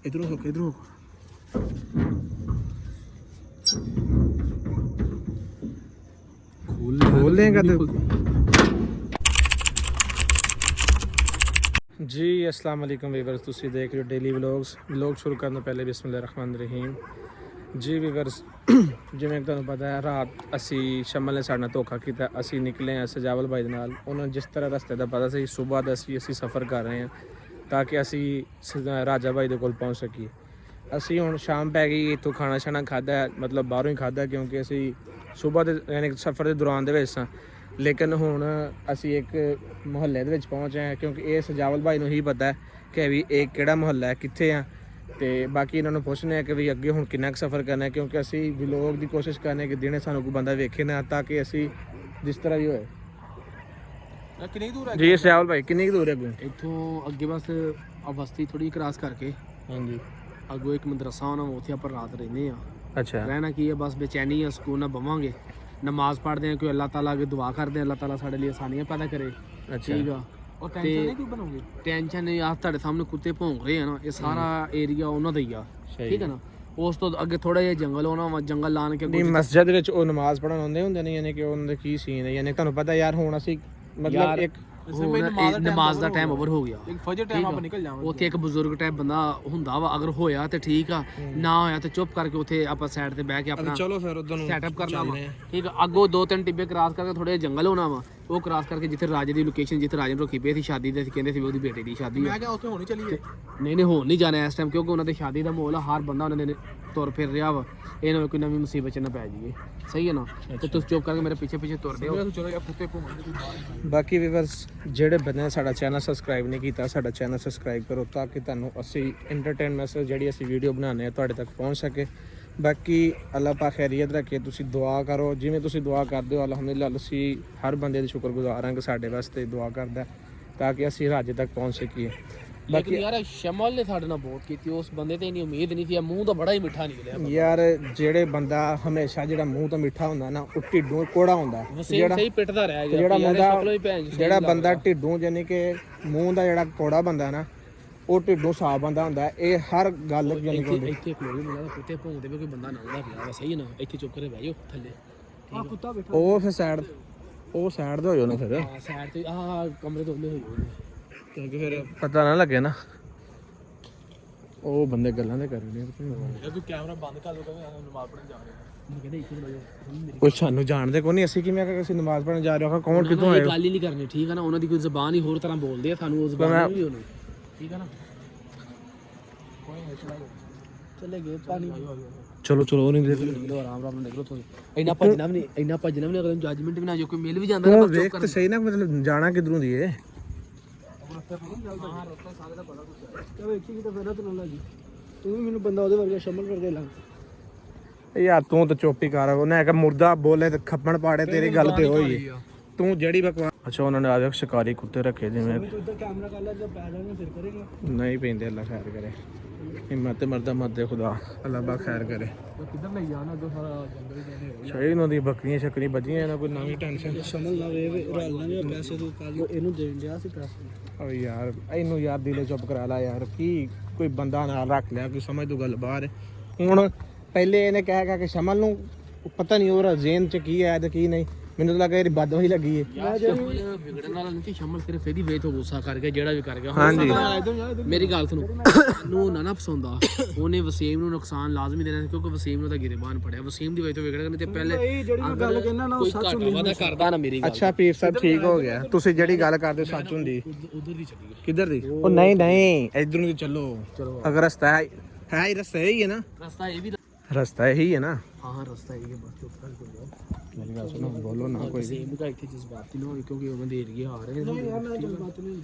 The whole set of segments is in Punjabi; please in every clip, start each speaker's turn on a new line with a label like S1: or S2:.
S1: इधरों हो इधरों खोल लेगा तो जी। अस्सलाम वालेकुम वीवर्स, तुसी देख रहे हो डेली व्लॉग शुरू करने पहले बिस्मिल्लाहिर्रहमानिर्रहीम जी। वीवर्स जिवें ਤੁਹਾਨੂੰ ਪਤਾ ਹੈ ਰਾਤ ਅਸੀਂ ਸ਼ਮਲ ਨੇ ਸਾਡੇ ਨਾਲ ਧੋਖਾ ਕੀਤਾ। ਅਸੀਂ ਨਿਕਲੇ ਹਾਂ ਸਜਾਵਲ ਭਾਈ ਦੇ ਨਾਲ। ਉਹਨਾਂ ਜਿਸ ਤਰ੍ਹਾਂ ਰਸਤੇ ਦਾ ਪਤਾ ਸੀ ਸਵੇਰ ਦਾ ਅਸੀਂ ਸਫ਼ਰ ਕਰ ਰਹੇ ਹਾਂ ਤਾਂ ਕਿ ਅਸੀਂ ਰਾਜਾ ਭਾਈ ਦੇ ਕੋਲ ਪਹੁੰਚ ਸਕੀਏ। ਅਸੀਂ ਹੁਣ ਸ਼ਾਮ ਪੈ ਗਈ, ਇੱਥੋਂ ਖਾਣਾ ਛਾਣਾ ਖਾਧਾ, ਮਤਲਬ ਬਾਹਰੋਂ ਹੀ ਖਾਧਾ ਕਿਉਂਕਿ ਅਸੀਂ ਸਵੇਰ ਦੇ ਯਾਨੀ ਸਫ਼ਰ ਦੇ ਦੌਰਾਨ ਦੇ ਵਿੱਚ ਸਾਂ। ਲੇਕਿਨ ਹੁਣ ਅਸੀਂ ਇੱਕ ਮੁਹੱਲੇ ਦੇ ਵਿੱਚ ਪਹੁੰਚੇ ਹਾਂ ਕਿਉਂਕਿ ਇਹ ਸਜਾਵਲ ਭਾਈ ਨੂੰ ਹੀ ਪਤਾ ਹੈ ਕਿ ਵੀ ਇਹ ਕਿਹੜਾ ਮੁਹੱਲਾ ਹੈ, ਕਿੱਥੇ ਆ। ਤੇ ਬਾਕੀ ਇਹਨਾਂ ਨੂੰ ਪੁੱਛਣੇ ਆ ਕਿ ਵੀ ਅੱਗੇ ਹੁਣ ਕਿੰਨਾ ਕੁ ਸਫ਼ਰ ਕਰਨਾ ਹੈ ਕਿਉਂਕਿ ਅਸੀਂ ਵਲੌਗ ਦੀ ਕੋਸ਼ਿਸ਼ ਕਰਨੇ ਕਿ ਦਿਨੇ ਸਾਨੂੰ ਕੋਈ ਬੰਦਾ ਵੇਖੇ ਨਾ ਤਾਂ ਕਿ ਅਸੀਂ ਜਿਸ ਤਰ੍ਹਾਂ ਵੀ ਹੋਏ।
S2: ਕਿੰਨੀ ਦੂਰ ਹੈ
S1: ਜੀ ਸਜਾਵਲ ਭਾਈ ਕਿੰਨੀ ਕੁ ਦੂਰ ਹੈ ਅੱਗੋਂ?
S2: ਇੱਥੋਂ ਅੱਗੇ ਬਸ ਬਸਤੀ ਥੋੜੀ ਕ੍ਰਾਸ ਕਰਕੇ
S1: ਹਾਂਜੀ
S2: ਅੱਗੋਂ ਇੱਕ ਮਦਰਸਾ ਹੋਣਾ, ਉੱਥੇ ਆਪਾਂ ਰਾਤ ਰਹਿੰਦੇ ਆ।
S1: ਅੱਛਾ
S2: ਰਹਿਣਾ ਕੀ ਹੈ, ਬਸ ਬੇਚੈਨੀ ਆ, ਸਕੂਨ ਨਾਲ ਬਵਾਂਗੇ, ਨਮਾਜ਼ ਪੜ੍ਹਦੇ ਆ, ਕੋਈ ਅੱਲਾਹ ਤਾਲਾ ਅੱਗੇ ਦੁਆ ਕਰਦੇ ਆ ਅੱਲਾਹ ਤਾਲਾ ਸਾਡੇ ਲਈ ਆਸਾਨੀਆਂ ਪੈਦਾ ਕਰੇ।
S1: ਅੱਛਾ
S2: ਠੀਕ ਆ। ਉਹ ਟੈਨਸ਼ਨ ਨਹੀਂ ਕਿਉਂ ਬਣੋਗੇ? ਟੈਨਸ਼ਨ ਨਹੀਂ ਆ, ਤੁਹਾਡੇ ਸਾਹਮਣੇ ਕੁੱਤੇ ਭੌਂਕ ਰਹੇ ਆ ਨਾ, ਇਹ ਸਾਰਾ ਏਰੀਆ ਉਹਨਾਂ ਦਾ ਹੀ ਆ। ਠੀਕ ਹੈ ਨਾ। ਉਸ ਤੋਂ ਅੱਗੇ ਥੋੜਾ ਜਿਹਾ ਜੰਗਲ ਹੋਣਾ ਵਾ, ਜੰਗਲ ਲਾਣ ਕੇ
S1: ਨਹੀਂ ਮਸਜਿਦ ਵਿੱਚ ਉਹ ਨਮਾਜ਼ ਪੜ੍ਹਨ ਆਉਂਦੇ ਹੁੰਦੇ ਨੇ, ਯਾਨੀ ਕਿ ਉਹਨਾਂ ਦੇ ਕੀ ਸੀਨ ਹੈ? ਯਾਨੀ ਤੁਹਾਨੂੰ ਪਤਾ ਯਾਰ ਹੁਣ ਅਸੀਂ ਮਤਲਬ ਇੱਕ
S2: ਨਮਾਜ਼ ਦਾ ਟਾਈਮ ਓਵਰ ਹੋ ਗਿਆ, ਫਜਰ ਟਾਈਮ ਆਪਾਂ ਨਿਕਲ ਜਾਵਾਂਗੇ। ਉੱਥੇ ਇੱਕ ਬਜ਼ੁਰਗ ਟਾਈਪ ਬੰਦਾ ਹੁੰਦਾ ਵਾ, ਅਗਰ ਹੋਇਆ ਤੇ ਠੀਕ ਆ, ਨਾ ਹੋਇਆ ਤੇ ਚੁੱਪ ਕਰਕੇ ਉੱਥੇ ਆਪਾਂ ਸਾਈਡ ਤੇ ਬਹਿ ਕੇ ਆਪਣਾ
S1: ਚਲੋ ਫਿਰ ਉਧਰ ਨੂੰ
S2: ਸੈਟਅਪ ਕਰਨਾ ਵਾ। ਠੀਕ ਆ। ਅੱਗੋਂ 2-3 ਟਿੱਬੇ ਕ੍ਰਾਸ ਕਰਕੇ ਥੋੜੇ ਜੰਗਲ ਹੋਣਾ ਵਾ, ਉਹ ਕ੍ਰਾਸ ਕਰਕੇ ਜਿੱਥੇ ਰਾਜੇ ਦੀ ਲੋਕੇਸ਼ਨ, ਜਿੱਥੇ ਰਾਜੇ ਨੂੰ ਰੱਖੀ ਪਈ ਸੀ ਸ਼ਾਦੀ ਦੇ, ਕਹਿੰਦੇ ਸੀ ਉਹਦੀ ਬੇਟੀ ਦੀ ਸ਼ਾਦੀ। ਮੈਂ ਕਿਹਾ ਉੱਥੇ ਹੋਣੀ ਚੱਲੀਏ। ਨਹੀਂ ਹੋਣ ਨਹੀਂ ਜਾਣਾ ਇਸ ਟਾਈਮ ਕਿਉਂਕਿ ਉਹਨਾਂ ਦੇ ਸ਼ਾਦੀ ਦਾ ਮਾਹੌਲ ਆ, ਹਰ ਬੰਦਾ ਉਹਨਾਂ ਦੇ ਤੁਰ ਫਿਰ ਰਿਹਾ ਵਾ। ਇਹ ਨਾ ਕੋਈ ਨਵੀਂ ਮੁਸੀਬਤ 'ਚ ਨਾ ਪੈ ਜਾਈਏ। ਸਹੀ ਹੈ ਨਾ। ਤੇ ਤੁਸੀਂ ਚੁੱਪ ਕਰਕੇ ਮੇਰੇ ਪਿੱਛੇ ਤੁਰਦੇ ਹੋ। ਚਲੋ ਯਾਰ ਕੁੱਤੇ ਘੁੰਮਣ।
S1: ਬਾਕੀ ਵੀਵਰਸ ਜਿਹੜੇ ਬੰਦੇ ਨੇ ਸਾਡਾ ਚੈਨਲ ਸਬਸਕ੍ਰਾਈਬ ਨਹੀਂ ਕੀਤਾ, ਸਾਡਾ ਚੈਨਲ ਸਬਸਕ੍ਰਾਈਬ ਕਰੋ ਤਾਂ ਕਿ ਤੁਹਾਨੂੰ ਅਸੀਂ ਐਂਟਰਟੇਨ ਮੈਸੇਜ ਜਿਹੜੀ ਅਸੀਂ ਵੀਡੀਓ ਬਣਾਉਂਦੇ ਆ ਤੁਹਾਡੇ ਤੱਕ ਪਹੁੰਚ ਸਕੇ। ਬਾਕੀ ਅੱਲਾਹ ਪਾਕ ਖੈਰੀਅਤ ਰੱਖੇ, ਤੁਸੀਂ ਦੁਆ ਕਰੋ ਜਿਵੇਂ ਤੁਸੀਂ ਦੁਆ ਕਰਦੇ ਹੋ। ਅਲਹਮਦੁਲਿਲਾ ਅਸੀਂ ਹਰ ਬੰਦੇ ਦੇ ਸ਼ੁਕਰਗੁਜ਼ਾਰ ਹਾਂ ਕਿ ਸਾਡੇ ਵਾਸਤੇ ਦੁਆ ਕਰਦਾ ਤਾਂ ਕਿ ਅਸੀਂ ਰਾਜੇ ਤੱਕ ਪਹੁੰਚ ਸਕੀਏ।
S2: ਬਾਕੀ ਯਾਰ ਸ਼ਮਲ ਨੇ ਸਾਡੇ ਨਾਲ ਬਹੁਤ ਕੀਤੀ, ਉਸ ਬੰਦੇ ਤੇ ਇੰਨੀ ਉਮੀਦ ਨਹੀਂ ਸੀ, ਮੂੰਹ ਤਾਂ ਬੜਾ ਹੀ ਮਿੱਠਾ ਨਿਕਲਿਆ
S1: ਯਾਰ। ਜਿਹੜੇ ਬੰਦਾ ਹਮੇਸ਼ਾ ਜਿਹੜਾ ਮੂੰਹ ਤੋਂ ਮਿੱਠਾ ਹੁੰਦਾ ਨਾ ਉਹ ਢਿੱਡੋਂ ਕੋੜਾ ਹੁੰਦਾ।
S2: ਜਿਹੜਾ ਸਹੀ ਪਿੱਟਦਾ ਰਹਿ ਗਿਆ
S1: ਜਿਹੜਾ ਬੰਦਾ ਢਿੱਡੋਂ ਯਾਨੀ ਕਿ ਮੂੰਹ ਦਾ ਜਿਹੜਾ ਕੋੜਾ ਬੰਦਾ ਨਾ ਉਹ ਢਿੱਡੋਂ ਸਾਫ ਬੰਦਾ ਹੁੰਦਾ। ਇਹ ਹਰ ਗੱਲ ਯਾਨੀ ਕਿ
S2: ਇੱਥੇ ਖਲੋਈ ਮਿਲਦਾ ਕੁੱਤੇ ਭੌਂਕਦੇ ਵੀ ਕੋਈ ਬੰਦਾ ਨਾ ਆਉਂਦਾ ਪਿਆ ਵਾ। ਸਹੀ ਨਾ। ਇੱਥੇ ਚੁੱਪ ਕਰੇ ਬਹਿ ਜਾਓ ਥੱਲੇ। ਆ ਕੁੱਤਾ ਬੈਠਾ
S1: ਉਹ ਫਿਰ ਸਾਈਡ ਤੇ ਹੋ ਜਾਓ ਨਾ ਫਿਰ
S2: ਸਾਈਡ ਤੇ ਆਹ ਕਮਰੇ ਤੋਂ ਉੱਲੇ ਹੋ ਜਾਓ
S1: ਕਿਉਂਕਿ ਫਿਰ ਪਤਾ ਨਾ ਲੱਗੇ ਨਾ ਉਹ ਬੰਦੇ ਗੱਲਾਂ ਦੇ ਕਰ ਰਹੇ ਨੇ।
S2: ਤੂੰ ਕੈਮਰਾ ਬੰਦ ਕਰ ਦੋ, ਕਹਿੰਦੇ ਨਮਾਜ਼ ਪੜ੍ਹਨ ਜਾ ਰਹੇ ਹਾਂ। ਮੈਂ ਕਹਿੰਦਾ ਇੱਥੇ ਬੈਠੋ।
S1: ਕੁਛ ਸਾਨੂੰ ਜਾਣਦੇ ਕੋਈ ਨਹੀਂ, ਅਸੀਂ ਕਿਵੇਂ ਕਿ ਅਸੀਂ ਨਮਾਜ਼ ਪੜ੍ਹਨ ਜਾ ਰਹੇ ਹਾਂ? ਕੌਣ ਕਿੱਥੋਂ ਆਏ?
S2: ਗੱਲ ਹੀ ਨਹੀਂ ਕਰਨੀ। ਠੀਕ ਹੈ ਨਾ। ਉਹਨਾਂ ਦੀ ਕੋਈ ਜ਼ਬਾਨ ਹੀ ਹੋਰ ਤਰ੍ਹਾਂ ਬੋਲਦੇ ਆ, ਸਾਨੂੰ ਉਹ ਜ਼ਬਾਨ ਨਹੀਂ ਹੋਣੀ। ਠੀਕ ਹੈ ਨਾ। ਚਲੇ ਗਏ ਪਾਣੀ।
S1: ਚਲੋ ਨਹੀਂ ਦੇ
S2: ਆਰਾਮ ਨਾਲ ਨਿਕਲੋ ਤੁਸੀਂ। ਇੰਨਾ ਭੱਜਣਾ ਵੀ ਨਹੀਂ, ਅਗਰ ਜੱਜਮੈਂਟ ਵੀ ਨਾ ਜੋ ਕੋਈ ਮਿਲ ਵੀ ਜਾਂਦਾ ਨਾ
S1: ਵੇਖ ਤੇ ਸਹੀ ਨਾ, ਮਤਲਬ ਜਾਣਾ ਕਿਧਰੋਂ ਦੀ ਏ?
S2: ਤੂੰ ਵੀ ਮੈਨੂੰ ਬੰਦਾ ਉਹਦੇ ਵਰਗਾ ਸ਼ਮਲ ਕਰਦੇ ਲੱਗ
S1: ਯਾਰ ਤੂੰ ਤਾਂ ਚੁੱਪ ਹੀ ਕਰ। ਉਹਨੇ ਹੈਗਾ ਮੁਰਦਾ ਬੋਲੇ ਤੇ ਖੱਪਣ ਪਾੜੇ, ਤੇਰੀ ਗੱਲ ਤੇ ਹੋਈ ਤੂੰ ਜਿਹੜੀ ਬਕਵਾਸ। ਅੱਛਾ ਉਹਨਾਂ ਨੇ ਆਵੇ ਸ਼ਿਕਾਰੀ ਕੁੱਤੇ ਰੱਖੇ ਜਿਵੇਂ।
S2: ਕੈਮਰਾ ਕਰ ਲੈ, ਜਦ ਪੈ ਜਾਣਾ ਫਿਰ ਕਰੇਗਾ।
S1: ਨਹੀਂ ਪੈਂਦੇ, ਅੱਲਾ ਖੈਰ ਕਰੇ। ਹਿੰਮਤ ਮਰਦਾ ਮਰਦੇ ਖੁਦਾ, ਅੱਲਾ ਬਾ ਖੈਰ ਕਰੇ।
S2: ਕਿੱਧਰ ਲਈ ਜਾਣਾ ਜੋ ਸਾਰਾ ਜੰਗਲ ਹੀ
S1: ਸਹੀ ਉਹਨਾਂ ਦੀ ਬੱਕਰੀਆਂ ਸ਼ੱਕਰੀਆਂ ਵੱਜੀਆਂ, ਇਹਨਾਂ ਕੋਈ ਨਵੀਂ ਟੈਨਸ਼ਨ।
S2: ਸ਼ਮਲ ਨਾ ਵੇ ਰਲਣਾ ਨਹੀਂ ਪੈਸੇ ਤੂੰ ਕੱਲ ਇਹਨੂੰ ਦੇਣ ਦਿਆ ਸੀ ਪੈਸੇ।
S1: ਓ ਯਾਰ ਇਹਨੂੰ ਯਾਰ ਦਿਲੇ ਚੁੱਪ ਕਰਾ ਲਾ ਯਾਰ। ਕੀ ਕੋਈ ਬੰਦਾ ਨਾਲ ਰੱਖ ਲਿਆ, ਕੋਈ ਸਮਝ ਤੂੰ ਗੱਲ ਬਾਹਰ। ਹੁਣ ਪਹਿਲੇ ਇਹਨੇ ਕਹਿ ਕੇ ਸ਼ਮਲ ਨੂੰ ਪਤਾ ਨਹੀਂ ਉਹਦਾ ਜ਼ੇਨ ਚ ਕੀ ਹੈ ਤੇ ਕੀ ਨਹੀਂ। ਮੈਨੂੰ ਤਾਂ ਲੱਗਾ ਇਹਦੀ ਬਦ ਹੀ ਲੱਗੀ ਏ। ਵਿਗੜਨ ਵਾਲਾ ਨਹੀਂ ਸ਼ਮਲ, ਸਿਰਫ ਇਹਦੀ ਵੇਚ ਤੋਂ ਗੁੱਸਾ ਕਰ ਗਿਆ ਜਿਹੜਾ ਵੀ ਕਰ ਗਿਆ। ਹਾਂਜੀ ਮੇਰੀ ਗੱਲ ਸੁਣੋ, ਨੂੰ ਨਾ ਪਸੰਦ ਆ ਉਹਨੇ ਵਸੀਮ ਨੂੰ ਨੁਕਸਾਨ ਲਾਜ਼ਮੀ ਦੇਣਾ ਕਿਉਂਕਿ ਵਸੀਮ ਨੂੰ ਤਾਂ ਗਿਰਬਾਨ ਫੜਿਆ। ਵਸੀਮ ਦੀ ਵੇਚ ਤੋਂ ਵਿਗੜ ਗਏ ਤੇ ਪਹਿਲੇ ਜਿਹੜੀ ਗੱਲ ਕਹਿੰਦਾ ਨਾ ਉਹ ਸੱਚ ਵਾਦਾ ਕਰਦਾ ਨਾ ਮੇਰੀ ਗੱਲ। ਅੱਛਾ ਪੀਰ ਸਾਹਿਬ ਠੀਕ ਹੋ ਗਿਆ। ਤੁਸੀਂ ਜਿਹੜੀ ਗੱਲ ਕਰਦੇ ਸੱਚ ਹੁੰਦੀ।
S2: ਉਧਰ ਦੀ ਚੱਲੀ
S1: ਕਿੱਧਰ ਦੀ? ਉਹ ਨਹੀਂ ਇਧਰੋਂ ਦੀ ਚੱਲੋ। ਅਗਰ ਰਸਤਾ ਹੈ ਹੀ ਰਸਤਾ ਇਹੀ ਹੈ ਨਾ।
S2: ਰਸਤਾ ਇਹ ਵੀ
S1: ਰਸਤਾ ਇਹੀ ਹੈ ਨਾ।
S2: ਹਾਂ ਰਸਤਾ ਇਹੀ ਹੈ। ਬਸ ਚੁੱਪ ਕਰ ਜਾਓ।
S1: ਮੇਰੀ ਗੱਲ ਸੁਣੋ, ਬੋਲੋ ਨਾ ਕੋਈ।
S2: ਵਸੀਮ ਦਾ ਇੱਥੇ ਜਜ਼ਬਾਤੀ ਨਾ ਹੋਵੇ ਕਿਉਂਕਿ ਉਹਨਾਂ ਦੇ ਏਰੀਏ ਆ ਰਹੇ ਨੇ।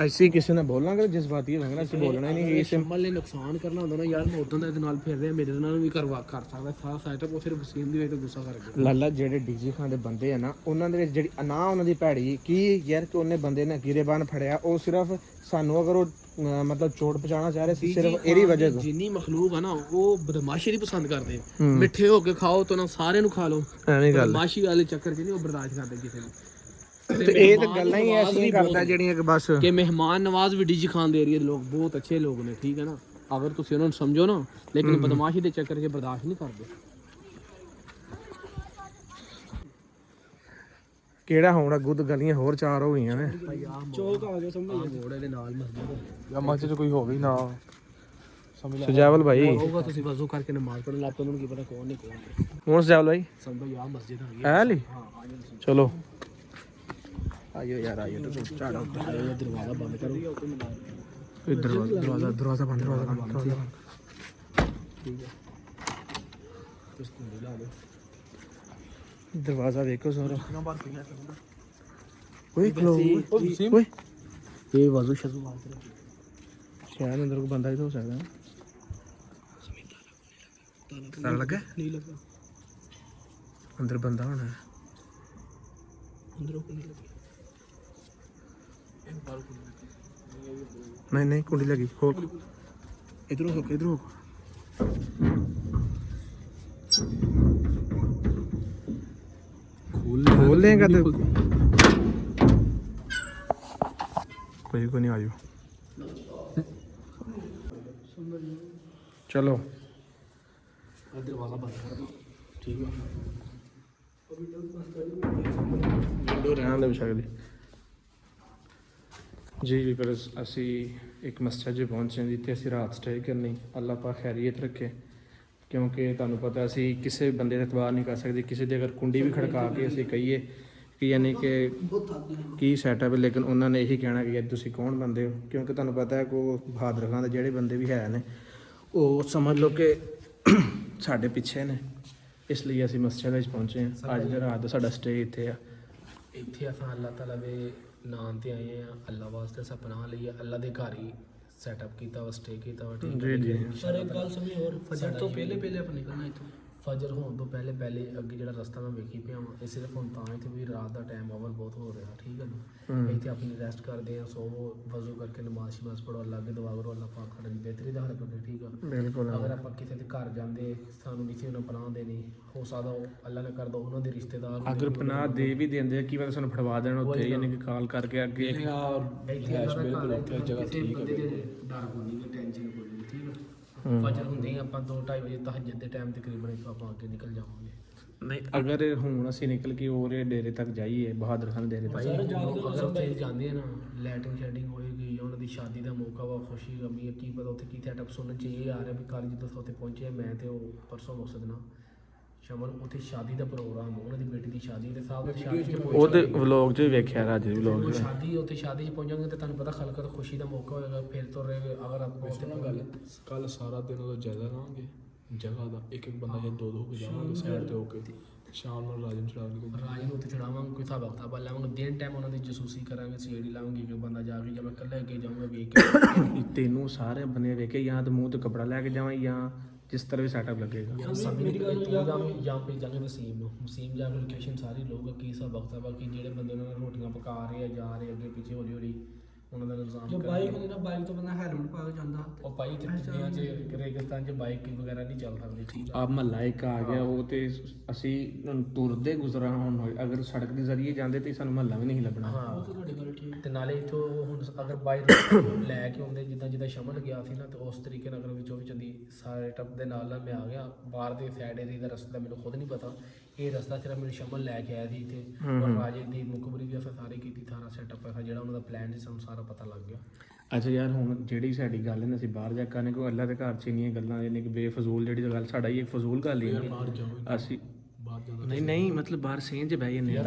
S1: ਅਸੀਂ ਕਿਸੇ ਨਾਲ ਬੋਲਾਂਗੇ ਜਜ਼ਬਾਤੀ ਹੋਵਾਂਗੇ, ਅਸੀਂ ਬੋਲਣਾ ਹੀ ਨਹੀਂ।
S2: ਸ਼ਮਲ ਨੇ ਨੁਕਸਾਨ ਕਰਨਾ ਹੁੰਦਾ ਨਾ ਯਾਰ, ਮੈਂ ਉਦੋਂ ਦਾ ਇਹਦੇ ਨਾਲ ਫਿਰ ਰਿਹਾ, ਮੇਰੇ ਨਾਲ ਵੀ ਕਰ ਸਕਦਾ ਸਾਰਾ ਸੈਟਅਪ। ਉਹ ਸਿਰਫ ਵਸੀਮ ਦੀ ਵਜ੍ਹਾ ਤੋਂ ਗੁੱਸਾ ਕਰ ਗਿਆ।
S1: ਲਾਲਾ ਜਿਹੜੇ ਡੀਜੀ ਖਾਨ ਦੇ ਬੰਦੇ ਆ ਨਾ, ਉਹਨਾਂ ਦੇ ਵਿੱਚ ਜਿਹੜੀ ਉਹਨਾਂ ਦੀ ਭੈੜੀ ਕੀ ਯਾਰ ਕਿ ਉਹਨੇ ਬੰਦੇ ਨੇ ਗਿਰੇਬਾਨ ਫੜਿਆ। ਉਹ ਸਿਰਫ ਸਾਨੂੰ ਅਗਰ ਉਹ ਮਤਲਬ ਚੋਟ ਪਹੁੰਚਾਉਣਾ ਚਾਹ ਰਹੇ ਸੀ ਸਿਰਫ ਇਹਦੀ ਵਜ੍ਹਾ ਤੋਂ। ਜਿੰਨੀ
S2: ਮਖਲੂਕ ਆ ਨਾ ਉਹ ਬਦਮਾਸ਼ੀ ਨਹੀਂ ਪਸੰਦ ਕਰਦੇ। ਮਿੱਠੇ ਹੋ ਕੇ ਖਾਓ ਤਾਂ ਨਾ ਸਾਰਿਆਂ ਨੂੰ ਖਾ ਲਓ।
S1: ਐਵੇਂ ਗੱਲ
S2: ਬਦਮਾਸ਼ੀ ਵਾਲੇ ਚੱਕਰ 'ਚ ਨਹੀਂ ਉਹ ਬਰਦਾਸ਼ਤ ਕਰਦੇ ਕਿਸੇ ਨੂੰ।
S1: ਤੇ ਇਹ ਤਾਂ ਗੱਲਾਂ ਹੀ ਐਸੀਆਂ ਕਰਦਾ ਜਿਹੜੀਆਂ ਕਿ ਬਸ
S2: ਕਿ ਮਹਿਮਾਨ ਨਵਾਜ਼ ਵੀ ਡੀਜੀ ਖਾਨ ਦੇ ਏਰੀਏ ਦੇ ਲੋਕ ਬਹੁਤ ਅੱਛੇ ਲੋਕ ਨੇ। ਠੀਕ ਹੈ ਨਾ। ਅਗਰ ਤੁਸੀਂ ਉਹਨਾਂ ਨੂੰ ਸਮਝੋ ਨਾ, ਲੇਕਿਨ ਬਦਮਾਸ਼ੀ ਦੇ ਚੱਕਰ 'ਚ ਬਰਦਾਸ਼ਤ ਨਹੀਂ ਕਰਦੇ।
S1: ਕਿਹੜਾ ਹੁਣ ਅੱਗੋਂ ਤਾਂ ਗਲੀਆਂ ਹੋਰ 4 ਹੋ ਗਈਆਂ ਨੇ।
S2: ਚੌਕ ਆ ਗਏ ਸਮਝ ਮੋੜੇ ਦੇ ਨਾਲ ਮਸਜਿਦ
S3: ਜਾਂ ਮਸਜਿਦ ਕੋਈ ਹੋਵੇ ਨਾ ਸਮਝ ਲੈ।
S1: ਸੁਜਾਵਲ ਭਾਈ
S2: ਹੋਊਗਾ, ਤੁਸੀਂ ਵਜ਼ੂ ਕਰਕੇ ਨਮਾਜ਼ ਪੜ੍ਹਨ ਲੱਗ ਪਏ, ਉਹਨਾਂ ਨੂੰ ਕੀ ਪਤਾ ਕੌਣ ਨਹੀਂ ਕੌਣ।
S1: ਹੁਣ ਸੁਜਾਵਲ ਭਾਈ
S2: ਸਮਝੋ ਯਾਰ ਮਸਜਿਦ ਆ ਗਈ।
S1: ਹੈ ਲਈ
S2: ਹਾਂ ਆ ਜਾਓ
S1: ਚਲੋ ਆਇਓ ਯਾਰ ਆਇਓ ਝਾੜਾ
S2: ਇਹ ਦਰਵਾਜ਼ਾ ਬੰਦ ਕਰੋ।
S1: ਦਰਵਾਜ਼ਾ ਬੰਦ
S2: ਠੀਕ ਹੈ ਤੁਸੀਂ ਕੁੰਡੀ ਲਾ ਦਿਓ।
S1: ਦਰਵਾਜ਼ਾ ਵੇਖੋ ਸਰ ਓਏ ਖਲੋ ਓਏ
S2: ਇਹ ਵਜ਼ੂ ਸ਼ਜ਼ੂ ਮਾਰ ਕੇ
S1: ਸ਼ਾਇਦ ਅੰਦਰ ਕੋਈ ਬੰਦਾ ਵੀ ਤਾਂ ਹੋ ਸਕਦਾ ਤਾਲਾ ਲੱਗਾ
S2: ਨਹੀਂ ਲੱਗਾ
S1: ਅੰਦਰ ਬੰਦਾ ਹੋਣਾ
S2: ਅੰਦਰੋਂ ਕੋਈ ਨਹੀਂ ਲੱਗਾ।
S1: ਨਹੀਂ ਕੁੰਡੀ ਲੱਗੀ ਖੋਲ ਇਧਰੋਂ ਹੋ खोल लेगा तो कोई को नहीं आयो चलो
S2: दरवाजा बंद कर दो ठीक है।
S1: विंडो रहने दे बेशक जी पर असी एक मस्जिद पहुंचे जिथे असी रात स्टे करनी। अल्लाह पाक खैरियत रखे क्योंकि ਤੁਹਾਨੂੰ ਪਤਾ ਅਸੀਂ ਕਿਸੇ ਬੰਦੇ ਦਾ ਇਤਬਾਰ ਨਹੀਂ ਕਰ ਸਕਦੇ। ਕਿਸੇ ਦੇ ਅਗਰ ਕੁੰਡੀ ਵੀ ਖੜਕਾ ਕੇ ਅਸੀਂ ਕਹੀਏ ਕਿ ਯਾਨੀ ਕਿ ਕੀ ਸੈਟਅਪ ਹੈ, ਲੇਕਿਨ ਉਹਨਾਂ ਨੇ ਇਹੀ ਕਹਿਣਾ ਕਿ ਯਾਰ ਤੁਸੀਂ ਕੌਣ ਬੰਦੇ ਹੋ। ਕਿਉਂਕਿ ਤੁਹਾਨੂੰ ਪਤਾ ਹੈ ਕੋ ਬਹਾਦਰ ਖਾਨ ਦੇ ਜਿਹੜੇ ਬੰਦੇ ਵੀ ਹੈ ਨੇ ਉਹ ਸਮਝ ਲਓ ਕਿ ਸਾਡੇ ਪਿੱਛੇ ਨੇ। ਇਸ ਲਈ ਅਸੀਂ ਮਸਜਿਦ ਵਿੱਚ ਪਹੁੰਚੇ ਹਾਂ। ਅੱਜ ਦੀ ਰਾਤ ਦਾ ਸਾਡਾ ਸਟੇ ਇੱਥੇ ਆ।
S2: ਇੱਥੇ ਅਸਾਂ ਅੱਲਾਹ ਤਾਲਾ ਦੇ ਨਾਮ ਤੇ ਆਏ ਆ। ਅੱਲਾਹ ਵਾਸਤੇ ਅਸਾਂ ਪਨਾਹ ਲਈ ਅੱਲਾਹ ਦੇ ਘਰ ਹੀ ਸੈਟਅਪ ਕੀਤਾ ਵਾ, ਸਟੇ ਕੀਤਾ ਵਾ। ਠੀਕ ਹੈ
S1: ਜੀ
S2: ਪਰ ਇੱਕ ਗੱਲ ਸਮਝੀ ਹੋਰ, ਫਜਰ ਤੋਂ ਪਹਿਲੇ ਆਪਾਂ ਨਿਕਲਣਾ ਇੱਥੋਂ। ਫਜਰ ਹੋਣ ਤੋਂ ਪਹਿਲੇ ਅੱਗੇ ਜਿਹੜਾ ਰਸਤਾ ਮੈਂ ਵੇਖੀ ਪਿਆ ਵਾਂ, ਇਹ ਸਿਰਫ ਹੁਣ ਤਾਂ ਇੱਥੇ ਵੀ ਰਾਤ ਦਾ ਟਾਈਮ ਓਵਰ ਬਹੁਤ ਹੋ ਰਿਹਾ। ਠੀਕ ਹੈ ਨਾ, ਇੱਥੇ ਆਪਣੀ ਰੈਸਟ ਕਰਦੇ ਆ, ਸੋਵੋ, ਵਜ਼ੂ ਕਰਕੇ ਨਮਾਜ਼ ਪੜ੍ਹੋ, ਅੱਲਾਹ ਅੱਗੇ ਦੁਆ ਕਰੋ, ਅੱਲਾਹ ਪਾਕ ਸਾਡੀ ਬਿਹਤਰੀ ਦਾ ਹੱਲ ਕਰੇ। ਠੀਕ ਆ
S1: ਬਿਲਕੁਲ।
S2: ਅਗਰ ਆਪਾਂ ਕਿਸੇ ਦੇ ਘਰ ਜਾਂਦੇ ਸਾਨੂੰ ਨੀਚੇ ਉਹਨਾਂ ਪਨਾਹ ਦੇਣੀ, ਹੋ ਸਕਦਾ ਉਹ ਅੱਲਾਹ ਨੇ ਕਰਦਾ ਉਹਨਾਂ ਦੇ ਰਿਸ਼ਤੇਦਾਰ
S1: ਅਗਰ ਪਨਾਹ ਦੇ ਵੀ ਦਿੰਦੇ ਕੀ ਪਤਾ ਸਾਨੂੰ ਫੜਵਾ ਦੇਣ ਉੱਥੇ, ਯਾਨੀ ਕਿ ਕਾਲ ਕਰਕੇ ਅੱਗੇ
S2: ਇੱਥੇ ਬਿਲਕੁਲ ਉੱਥੇ ਜਗ੍ਹਾ ਠੀਕ ਹੈ। ਡਰ ਕੋਈ ਨਹੀਂ, ਟੈਨਸ਼ਨ ਕੋਈ ਨਹੀਂ। ਠੀਕ ਆ ਫਜਰ ਹੁੰਦੇ ਹੀ ਆਪਾਂ 2-2:30 ਵਜੇ ਤਹੱਜਦ ਦੇ ਟਾਈਮ ਤਕਰੀਬਨ ਇੱਥੋਂ ਆਪਾਂ ਅੱਗੇ ਨਿਕਲ ਜਾਵਾਂਗੇ।
S1: ਨਹੀਂ ਅਗਰ ਹੁਣ ਅਸੀਂ ਨਿਕਲ ਕੇ ਹੋਰ ਡੇਰੇ ਤੱਕ ਜਾਈਏ, ਬਹਾਦਰ ਖਾਨ ਡੇਰੇ ਤੱਕ,
S2: ਅਗਰ ਉੱਥੇ ਜਾਂਦੇ ਆ ਨਾ, ਲੈਟਿੰਗ ਸ਼ੈਟਿੰਗ ਹੋਏਗੀ ਜਾਂ ਉਹਨਾਂ ਦੀ ਸ਼ਾਦੀ ਦਾ ਮੌਕਾ ਵਾ, ਖੁਸ਼ੀ ਗਮੀ, ਕੀ ਪਤਾ ਉੱਥੇ ਕੀ ਸੈਟਅਪ ਸੁਣਨ 'ਚ ਇਹ ਆ ਰਿਹਾ ਵੀ ਕੱਲ੍ਹ ਜਦੋਂ ਉੱਥੇ ਪਹੁੰਚੇ ਮੈਂ ਤੇ ਉਹ ਪਰਸੋਂ ਮਕਸਦ ਨਾ ਸ਼ਮਨ ਉੱਥੇ ਸ਼ਾਦੀ ਦਾ ਪ੍ਰੋਗਰਾਮ, ਉਹਨਾਂ ਦੀ ਬੇਟੀ ਦੀ ਸ਼ਾਦੀ ਦੇ ਸਾਹਬ ਦੀ ਸ਼ਾਦੀ 'ਚ
S1: ਉਹਦੇ ਵਲੌਗ 'ਚ ਵੇਖਿਆ ਰਾਜ ਦੇ ਵਲੌਗ 'ਚ।
S2: ਸ਼ਾਦੀ ਉੱਥੇ ਸ਼ਾਦੀ 'ਚ ਪਹੁੰਚਾਂਗੇ ਤੇ ਤੁਹਾਨੂੰ ਪਤਾ ਖਲਕਤ ਖੁਸ਼ੀ ਦਾ ਮੌਕਾ ਹੋਏਗਾ। ਫਿਰ ਤੋਂ ਰਹੇ ਅਗਰ ਆਪਾਂ ਉੱਥੇ ਗੱਲ
S3: ਕੱਲ ਸਾਰਾ ਦਿਨ ਉਹਦਾ ਜਾਇਜ਼ਾ ਲਾਂਗੇ ਜਗ੍ਹਾ ਦਾ, ਇੱਕ ਬੰਦਾ ਜਾਂ ਦੋ ਹੋ ਕੇ ਜਾਵਾਂਗੇ ਸਾਈਡ ਤੇ ਹੋ ਕੇ, ਸ਼ਾਮ ਨੂੰ ਰਾਜਨ ਚੜਾਵਾਂਗੇ।
S2: ਰਾਜ ਨੂੰ ਉੱਥੇ ਚੜਾਵਾਂਗੇ, ਕੋਈ ਹਿਸਾਬ ਕਿਤਾਬ ਲਾਵਾਂਗੇ, ਦਿਨ ਟਾਈਮ ਉਹਨਾਂ ਦੀ ਜਸੂਸੀ ਕਰਾਂਗੇ, ਸੀਡੀ ਲਾਵਾਂਗੇ ਕਿ ਬੰਦਾ ਜਾ ਕੇ ਜਾਂ ਮੈਂ ਇਕੱਲਾ ਅੱਗੇ ਜਾਊਂਗਾ ਵੇਖ ਕੇ
S1: ਤੈਨੂੰ ਸਾਰੇ ਬੰਦੇ ਵੇਖੇ ਜਾਂ ਤਾਂ ਮੂੰਹ ਤੇ ਕੱਪੜਾ ਲੈ ਕੇ ਜਾਵਾਂ ਜਾਂ ਜਿਸ ਤਰ੍ਹਾਂ ਵੀ ਸੈਟਅਪ ਲੱਗੇਗਾ।
S2: ਜਾਂ ਫਿਰ ਜਾਂਗੇ ਵਸੀਮ ਨੂੰ, ਵਸੀਮ ਜਾ ਕੇ ਲੋਕੇਸ਼ਨ ਸਾਰੀ ਲਊਗਾ ਕੀ ਹਿਸਾਬ ਕਿਤਾਬ, ਕਿ ਜਿਹੜੇ ਬੰਦੇ ਉਹਨਾਂ ਨੇ ਰੋਟੀਆਂ ਪਕਾ ਰਹੇ ਆ, ਜਾ ਰਹੇ ਅੱਗੇ ਪਿੱਛੇ ਹੌਲੀ ਉਹਨਾਂ ਦਾ ਨਿਜ਼ਾਮ ਜੋ ਬਾਈਕ ਹੁੰਦੀ ਨਾ, ਬਾਈਕ ਤੋਂ ਬੰਦਾ ਹੈਲਮਟ ਪਾ ਕੇ ਜਾਂਦਾ। ਉਹ ਭਾਈ ਇੱਥੇ ਪਿੰਡਾਂ 'ਚ ਰੇਗਿਸਤਾਨ 'ਚ ਬਾਈਕ ਵਗੈਰਾ ਨਹੀਂ ਚੱਲ ਸਕਦੀ। ਠੀਕ ਆ
S1: ਮਹੱਲਾ ਇੱਕ ਆ ਗਿਆ ਉਹ ਤੇ ਅਸੀਂ ਤੁਰਦੇ ਗੁਜ਼ਰਾਂ ਹੁਣ ਅਗਰ ਸੜਕ ਦੇ ਜ਼ਰੀਏ ਜਾਂਦੇ ਤੇ ਸਾਨੂੰ ਮਹੱਲਾ ਵੀ ਨਹੀਂ ਲੱਭਣਾ।
S2: ਹਾਂ ਤੁਹਾਡੀ ਗੱਲ ਠੀਕ। ਤੇ ਨਾਲੇ ਇੱਥੋਂ ਹੁਣ ਅਗਰ ਬਾਈ ਲੈ ਕੇ ਆਉਂਦੇ ਜਿੱਦਾਂ ਸ਼ਮਲ ਗਿਆ ਸੀ ਨਾ, ਤੇ ਉਸ ਤਰੀਕੇ ਨਾਲ ਅਗਰ ਵਿੱਚੋਂ ਦੀ ਸਾਰੇ ਟੱਪ ਦੇ ਨਾਲ ਮੈਂ ਆ ਗਿਆ ਬਾਹਰ ਦੇ ਸਾਈਡ ਏਰੀਏ ਦਾ ਰਸਤਾ ਮੈਨੂੰ ਖੁਦ ਨਹੀਂ ਪਤਾ। ਇਹ ਰਸਤਾ ਸਿਰਫ ਮੈਨੂੰ ਸ਼ਮਲ ਲੈ ਕੇ ਆਇਆ ਸੀ ਇੱਥੇ, ਔਰ ਰਾਜੇ ਦੀ ਮੁਖਬਰੀ ਵੀ ਅਸੀਂ ਸਾਰੇ ਕੀਤੀ, ਸਾਰਾ ਸੈਟਅਪ ਹੈ ਜਿਹੜਾ ਉਹਨਾਂ ਦਾ ਪਲਾਨ ਸੀ ਸਾਨੂੰ ਸਾਰਾ ਪਤਾ ਲੱਗ ਗਿਆ।
S1: ਅੱਛਾ ਯਾਰ ਹੁਣ ਜਿਹੜੀ ਸਾਡੀ ਗੱਲ ਹੈ ਨਾ, ਅਸੀਂ ਬਾਹਰ ਜਾ ਕੇ ਕੋਈ ਅੱਲਾ ਦੇ ਘਰ 'ਚ ਇੰਨੀਆਂ ਗੱਲਾਂ ਯਾਨੀ ਕਿ ਬੇਫਜ਼ੂਲ ਜਿਹੜੀ ਗੱਲ ਸਾਡਾ ਹੀ ਇੱਕ ਫਜ਼ੂਲ ਗੱਲ ਹੀ ਅਸੀਂ ਨਹੀਂ ਮਤਲਬ ਬਾਹਰ ਸੇਂਜ ਬਹਿ ਜਾਂਦੇ ਆ।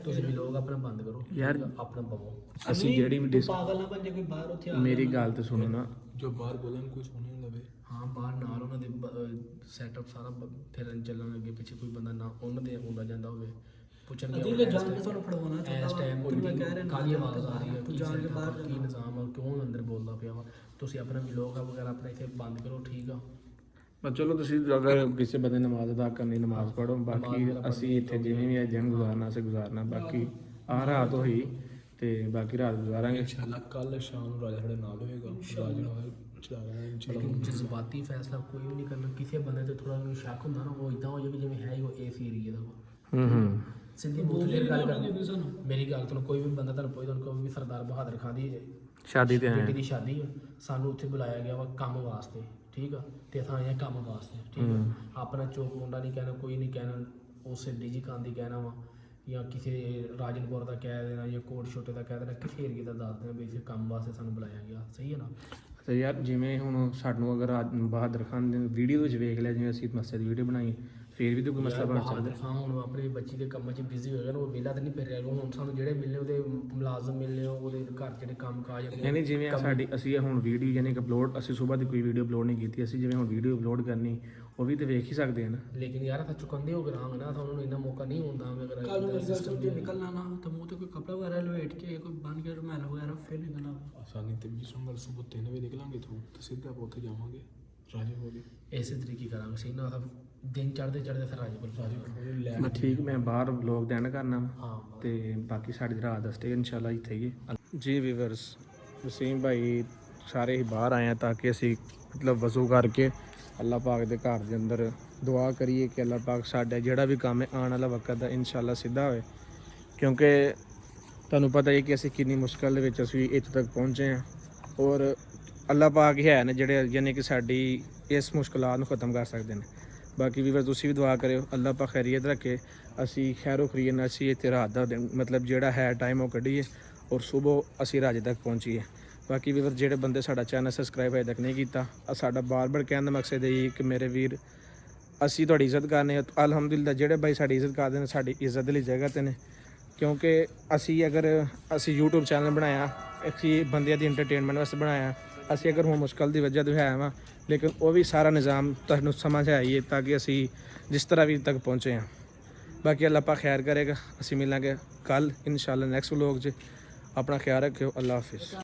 S2: ਤੁਸੀਂ ਵੀ ਲੋਕ ਆਪਣਾ ਬੰਦ ਕਰੋ
S1: ਯਾਰ,
S2: ਆਪਣਾ ਬਵੋ।
S1: ਅਸੀਂ ਜਿਹੜੀ ਵੀ
S2: ਪਾਗਲ ਨਾ ਬਣ ਜੇ ਕੋਈ ਬਾਹਰ ਉੱਥੇ
S1: ਮੇਰੀ ਗੱਲ ਤੇ ਸੁਣੋ ਨਾ,
S3: ਜੋ ਬਾਹਰ ਬੋਲਣ ਕੁਝ ਹੋਣੇ ਲਵੇ।
S2: ਹਾਂ ਬਾਹਰ ਨਾਲ ਉਹਨਾਂ ਦੇ ਸੈਟਅਪ ਸਾਰਾ ਫਿਰਨ ਚੱਲਣ ਅੱਗੇ ਪਿੱਛੇ ਕੋਈ ਬੰਦਾ ਨਾ ਉਹਨਾਂ ਦੇ ਆਉਂਦਾ ਜਾਂਦਾ ਹੋਵੇ, ਪੁੱਛਣਗੇ ਤੁਹਾਨੂੰ ਫੜਵਾਉਣਾ ਚਾਹੁੰਦਾ ਇਸ ਟਾਈਮ ਕਾਹਦੀ ਆਵਾਜ਼ ਆ ਰਹੀ ਹੈ, ਕੀ ਸੈਟਅਪ, ਕੀ ਨਿਜ਼ਾਮ ਆ, ਕਿਉਂ ਅੰਦਰ ਬੋਲਦਾ ਪਿਆ ਵਾ। ਤੁਸੀਂ ਆਪਣਾ ਵਲੋਗ ਵਗੈਰਾ ਆਪਣਾ ਇੱਥੇ ਬੰਦ ਕਰੋ। ਠੀਕ ਆ
S1: ਪਰ ਚਲੋ ਤੁਸੀਂ ਅਗਰ ਕਿਸੇ ਬੰਦੇ ਨਮਾਜ਼ ਅਦਾ ਕਰਨੀ ਨਮਾਜ਼ ਪੜ੍ਹੋ, ਬਾਕੀ ਅਸੀਂ ਇੱਥੇ ਜਿਵੇਂ ਵੀ ਦਿਨ ਗੁਜ਼ਾਰਨਾ ਅਸੀਂ ਗੁਜ਼ਾਰਨਾ। ਬਾਕੀ ਆਹ ਰਾਤ ਹੋਈ ਤੇ ਬਾਕੀ ਰਾਤ ਗੁਜ਼ਾਰਾਂਗੇ
S3: ਇਨਸ਼ਾਅੱਲਾ। ਕੱਲ ਸ਼ਾਮ ਨੂੰ ਰਾਜਾ ਸਾਡੇ ਨਾਲ ਹੋਏਗਾ, ਰਾਜਾ ਨਾਲ ਚਲਾਣਾ
S2: ਲੇਕਿਨ ਜਜ਼ਬਾਤੀ ਫੈਸਲਾ ਕੋਈ ਵੀ ਨਹੀਂ ਕਰਨਾ। ਕਿਸੇ ਬੰਦੇ ਤੇ ਥੋੜਾ ਉਹਨੂੰ ਸ਼ੱਕ ਹੁੰਦਾ ਨਾ, ਉਹ ਇਦਾਂ ਹੋ ਜਾਵੇ ਜਿਵੇਂ ਹੈ ਹੀ ਉਹ ਇਸ ਏਰੀਏ ਦਾ ਵਾ। ਸਿੱਧੀ ਮੂੰਹ ਤੇ ਗੱਲ ਕਰਨੀ। ਮੇਰੀ ਗੱਲ ਤੁਹਾਨੂੰ ਕੋਈ ਵੀ ਬੰਦਾ ਤੁਹਾਨੂੰ ਪੁੱਛਦਾ ਕੋਈ ਵੀ ਸਰਦਾਰ ਬਹਾਦਰ ਖਾਨ ਦੀ
S1: ਸ਼ਾਦੀ ਤੇ
S2: ਬੇਟੀ ਦੀ ਸ਼ਾਦੀ ਆ, ਸਾਨੂੰ ਉੱਥੇ ਬੁਲਾਇਆ ਗਿਆ ਵਾ ਕੰਮ ਵਾਸਤੇ, ਠੀਕ ਆ, ਤੇ ਅਸਾਂ ਆਏ ਆ ਕੰਮ ਵਾਸਤੇ, ਠੀਕ ਆ। ਆਪਣਾ ਚੌਕ ਮੁੰਡਾ ਨਹੀਂ ਕਹਿਣਾ, ਕੋਈ ਨਹੀਂ ਕਹਿਣਾ, ਉਸੇ ਡੀਜੀ ਖਾਨ ਦੀ ਕਹਿਣਾ ਵਾ, ਜਾਂ ਕਿਸੇ ਰਾਜਨਪੁਰ ਦਾ ਕਹਿ ਦੇਣਾ, ਜਾਂ ਕੋਟ ਛੋਟੇ ਦਾ ਕਹਿ ਦੇਣਾ, ਕਿਸੇ ਏਰੀਏ ਦਾ ਦੱਸ ਦੇਣਾ ਵੀ ਇੱਥੇ ਕੰਮ ਵਾਸਤੇ ਸਾਨੂੰ ਬੁਲਾਇਆ ਗਿਆ, ਸਹੀ ਹੈ ਨਾ।
S1: ਤੇ ਯਾਰ ਜਿਵੇਂ ਹੁਣ ਸਾਨੂੰ ਅਗਰ ਬਹਾਦਰ ਖਾਨ ਦੀ ਵੀਡੀਓ ਵਿੱਚ ਵੇਖ ਲਿਆ, ਜਿਵੇਂ ਅਸੀਂ ਮਸਜਿਦ ਦੀ ਵੀਡੀਓ ਬਣਾਈ, ਫਿਰ ਵੀ ਤਾਂ ਕੋਈ ਮਸਲਾ ਬਣ ਸਕਦਾ।
S2: ਹਾਂ ਹੁਣ ਆਪਣੀ ਬੱਚੀ ਦੇ ਕੰਮਾਂ 'ਚ ਬਿਜ਼ੀ ਹੋ ਗਿਆ ਨਾ, ਉਹ ਵਿਹਲਾ ਤਾਂ ਨਹੀਂ ਫਿਰ ਰਿਹਾ। ਹੁਣ ਸਾਨੂੰ ਜਿਹੜੇ ਮਿਲਨੇ ਉਹਦੇ ਮੁਲਾਜ਼ਮ ਮਿਲਨੇ, ਉਹਦੇ ਘਰ ਜਿਹੜੇ ਕੰਮ ਕਾਜ
S1: ਯਾਨੀ ਜਿਵੇਂ ਅਸੀਂ ਹੁਣ ਵੀਡੀਓ ਯਾਨੀ ਕਿ ਅਪਲੋਡ, ਅਸੀਂ ਸਵੇਰ ਦੀ ਕੋਈ ਵੀਡੀਓ ਅਪਲੋਡ ਨਹੀਂ ਕੀਤੀ, ਅਸੀਂ ਜਿਵੇਂ ਹੁਣ ਵੀਡੀਓ ਅਪਲੋਡ ਕਰਨੀ, ਉਹ ਵੀ ਤਾਂ ਵੇਖ ਹੀ ਸਕਦੇ ਹਨ।
S2: ਲੇਕਿਨ ਯਾਰ ਤਾਂ ਚੁਕੰਦੇ ਹੋ ਗਏ ਨਾ, ਤਾਂ ਉਹਨਾਂ ਨੂੰ ਇੰਨਾ ਮੌਕਾ ਨਹੀਂ ਹੁੰਦਾ। ਅਗਰ ਸਿਸਟਮ ਦੇ ਨਿਕਲਣਾ ਨਾ ਤਾਂ ਮੂੰਹ ਤੇ ਕੋਈ ਕਪੜਾ ਵਗੈਰਾ ਲਵੇਟ ਕੇ, ਕੋਈ ਬਣ ਕੇ ਰੁਮਾਲ ਵਗੈਰਾ ਫਿਰ ਨਿਕਲਣਾ।
S3: ਆਸਾਨੀ ਤੇ 20 ਨੰਬਰ ਸੁਬਹ 3 ਵਜੇ ਨਿਕਲਾਂਗੇ ਇੱਥੋਂ ਤੇ ਸਿੱਧਾ ਆਪਾਂ ਉੱਥੇ ਜਾਵਾਂਗੇ ਰਾਜੇਪੁਰ।
S2: ਇਸੇ ਤਰੀਕੇ ਕਰਾਂਗੇ, ਸਹੀ ਨਾ। ਦਿਨ ਚੜ੍ਹਦੇ ਫਿਰ ਰਾਜੇਪੁਰ ਲੈ
S1: ਮੈਂ ਠੀਕ, ਮੈਂ ਬਾਹਰ ਵਲੋਗ ਦਾ ਐਂਡ ਕਰਨਾ ਵਾ,
S2: ਹਾਂ।
S1: ਤੇ ਬਾਕੀ ਸਾਡੀ ਰਾਤ ਦਾ ਸਟੇ ਇਨਸ਼ਾਅੱਲਾ ਇੱਥੇ ਹੀ ਹੈ। ਜੀ ਵੀਵਰਸ, ਵਸੀਮ ਭਾਈ ਸਾਰੇ ਹੀ ਬਾਹਰ ਆਏ ਆ ਤਾਂ ਕਿ ਅਸੀਂ ਮਤਲਬ ਵਜ਼ੂ ਕਰਕੇ ਅੱਲਾਹ ਪਾਕ ਦੇ ਘਰ ਦੇ ਅੰਦਰ ਦੁਆ ਕਰੀਏ ਕਿ ਅੱਲਾਹ ਪਾਕ ਸਾਡਾ ਜਿਹੜਾ ਵੀ ਕੰਮ ਹੈ ਆਉਣ ਵਾਲਾ ਵਕਤ ਦਾ ਇਨਸ਼ਾਅੱਲਾ ਸਿੱਧਾ ਹੋਵੇ, ਕਿਉਂਕਿ ਤੁਹਾਨੂੰ ਪਤਾ ਹੀ ਕਿ ਅਸੀਂ ਕਿੰਨੀ ਮੁਸ਼ਕਲ ਦੇ ਵਿੱਚ ਅਸੀਂ ਇੱਥੇ ਤੱਕ ਪਹੁੰਚੇ ਹਾਂ, ਔਰ ਅੱਲਾਹ ਪਾਕ ਹੀ ਹੈ ਨੇ ਜਿਹੜੇ ਯਾਨੀ ਕਿ ਸਾਡੀ ਇਸ ਮੁਸ਼ਕਲਾਂ ਨੂੰ ਖਤਮ ਕਰ ਸਕਦੇ ਨੇ। ਬਾਕੀ ਵੀਵਰ ਤੁਸੀਂ ਵੀ ਦੁਆ ਕਰਿਓ, ਅੱਲਾਹ ਪਾਕ ਖੈਰੀਅਤ ਰੱਖੇ, ਅਸੀਂ ਖੈਰੋ ਖਰੀਏ ਨਾਲ ਅਸੀਂ ਇੱਥੇ ਰਾਤ ਦਾ ਦਿਨ ਮਤਲਬ ਜਿਹੜਾ ਹੈ ਟਾਈਮ ਉਹ ਕੱਢੀਏ, ਔਰ ਸਵੇਰ ਅਸੀਂ ਰਾਜੇ ਤੱਕ ਪਹੁੰਚੀਏ। ਬਾਕੀ ਵੀਵਰ ਜਿਹੜੇ ਬੰਦੇ ਸਾਡਾ ਚੈਨਲ ਸਬਸਕ੍ਰਾਈਬ ਅਜੇ ਤੱਕ ਨਹੀਂ ਕੀਤਾ, ਸਾਡਾ ਬਾਰ-ਬਾਰ ਕਹਿਣ ਦਾ ਮਕਸਦ ਇਹ ਕਿ ਮੇਰੇ ਵੀਰ ਅਸੀਂ ਤੁਹਾਡੀ ਇੱਜ਼ਤ ਕਰਨੇ, ਅਲਹਮਦੁਲਿਲਾ ਜਿਹੜੇ ਬਾਈ ਸਾਡੀ ਇੱਜ਼ਤ ਕਰਦੇ ਨੇ ਸਾਡੀ ਇੱਜ਼ਤ ਲਈ ਜਗ੍ਹਾ 'ਤੇ ਨੇ, ਕਿਉਂਕਿ ਅਸੀਂ YouTube ਚੈਨਲ ਬਣਾਇਆ, ਅਸੀਂ ਬੰਦਿਆਂ ਦੀ ਐਂਟਰਟੇਨਮੈਂਟ ਵਾਸਤੇ ਬਣਾਇਆ, ਅਸੀਂ ਅਗਰ ਹੁਣ ਮੁਸ਼ਕਲ ਦੀ ਵਜ੍ਹਾ ਤੋਂ ਹੈ ਵਾ, ਲੇਕਿਨ ਉਹ ਵੀ ਸਾਰਾ ਨਿਜ਼ਾਮ ਤੁਹਾਨੂੰ ਸਮਝ ਆਈਏ ਤਾਂ ਕਿ ਅਸੀਂ ਜਿਸ ਤਰ੍ਹਾਂ ਵੀ ਤੱਕ ਪਹੁੰਚੇ ਹਾਂ। ਬਾਕੀ ਅੱਲਾਹ ਪਾਕ ਖੈਰ ਕਰੇਗਾ, ਅਸੀਂ ਮਿਲਾਂਗੇ ਕੱਲ ਇਨਸ਼ਾਅੱਲਾ ਨੈਕਸਟ ਵਲੋਗ 'ਚ। ਆਪਣਾ ਖਿਆਲ ਰੱਖਿਓ, ਅੱਲਾਹ ਹਾਫਿਜ਼।